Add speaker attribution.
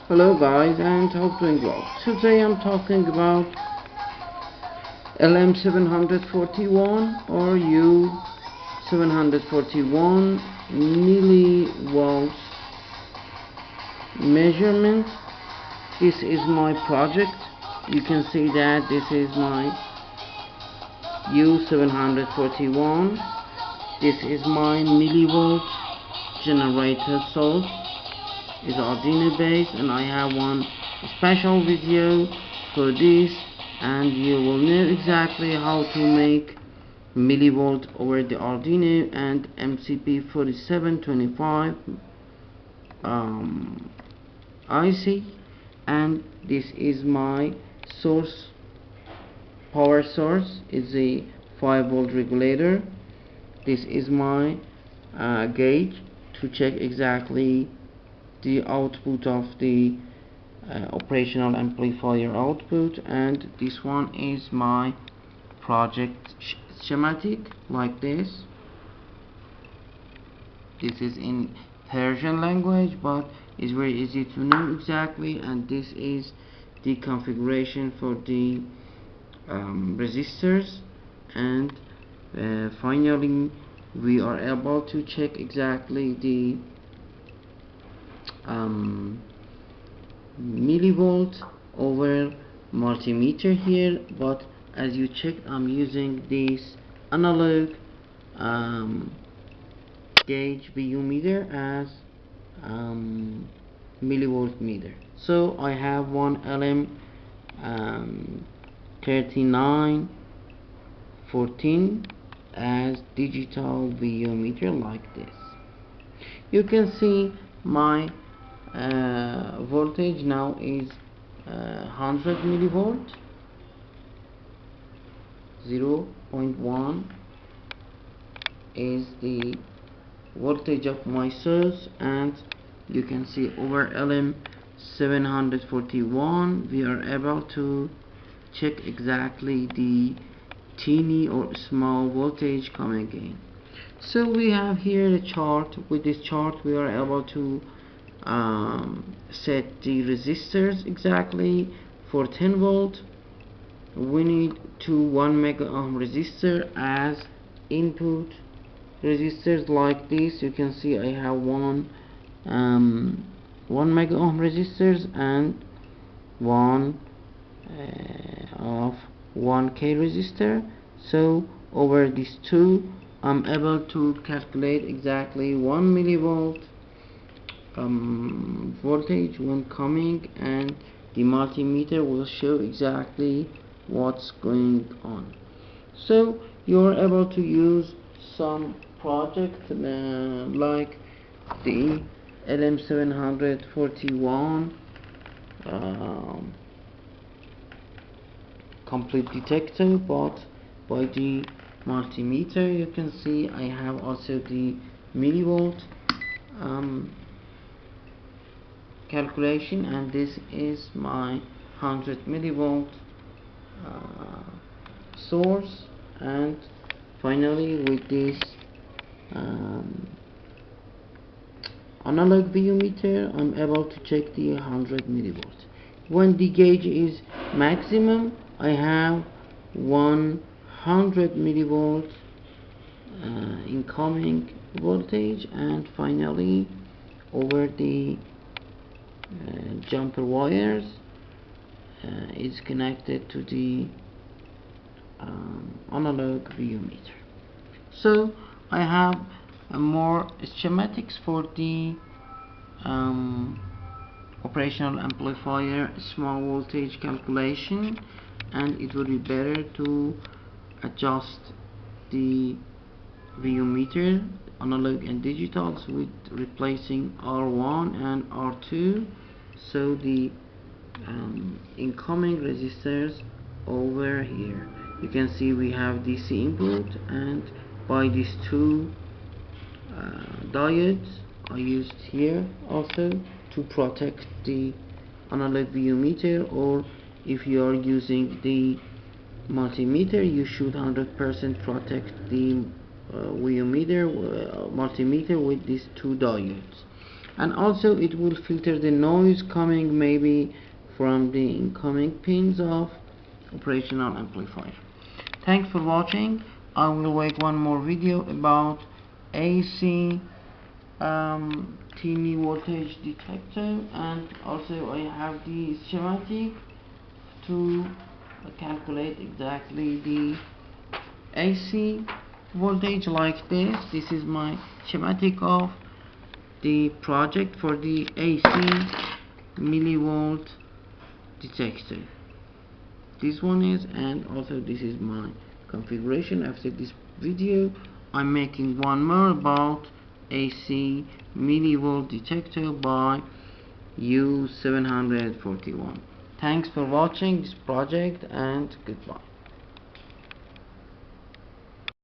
Speaker 1: Hello guys, and hope doing well. Today I'm talking about LM741 or U741 millivolts measurement. This is my project. You can see that this is my U741. This is my millivolt generator source. Is Arduino based, and I have one special video for this, and you will know exactly how to make millivolt over the Arduino and MCP4725 IC. And this is my source, power source is a 5-volt regulator. This is my gauge to check exactly the output of the operational amplifier output, and this one is my project schematic like this. This is in Persian language, but it's very easy to know exactly, and this is the configuration for the resistors, and finally we are able to check exactly the millivolt over multimeter here. But as you check, I'm using this analog gauge VU meter as millivolt meter. So I have one LM3914 as digital VU meter like this. You can see my voltage now is 100 millivolt. 0.1 is the voltage of my source, and you can see over LM741 we are able to check exactly the teeny or small voltage coming in. So we have here a chart. With this chart we are able to set the resistors exactly. For 10 volt we need 1 mega ohm resistor as input resistors like this. You can see I have 1 mega ohm resistors and one of 1k resistor. So over these two I'm able to calculate exactly 1 millivolt voltage when coming, and the multimeter will show exactly what's going on. So you're able to use some project like the LM741 complete detector, but by the multimeter you can see I have also the millivolt calculation, and this is my 100 millivolt source. And finally with this analog VU meter I'm able to check the 100 millivolts. When the gauge is maximum I have 100 millivolts incoming voltage, and finally over the jumper wires is connected to the analog VU meter. So I have more schematics for the operational amplifier small voltage calculation, and it would be better to adjust the VU meter analog and digitals with replacing R1 and R2. So the incoming resistors over here, you can see we have DC input, and by these two diodes I used here also to protect the analog VU meter, or if you are using the multimeter you should 100% protect the VU meter multimeter with these two diodes. and also it will filter the noise coming maybe from the incoming pins of operational amplifier. Thanks for watching. I will make one more video about AC TV voltage detector, and also I have the schematic to calculate exactly the AC voltage like this. This is my schematic of the project for the AC millivolt detector. This one is, and also this is my configuration. After this video I'm making one more about AC millivolt detector by ua741. Thanks for watching this project, and goodbye.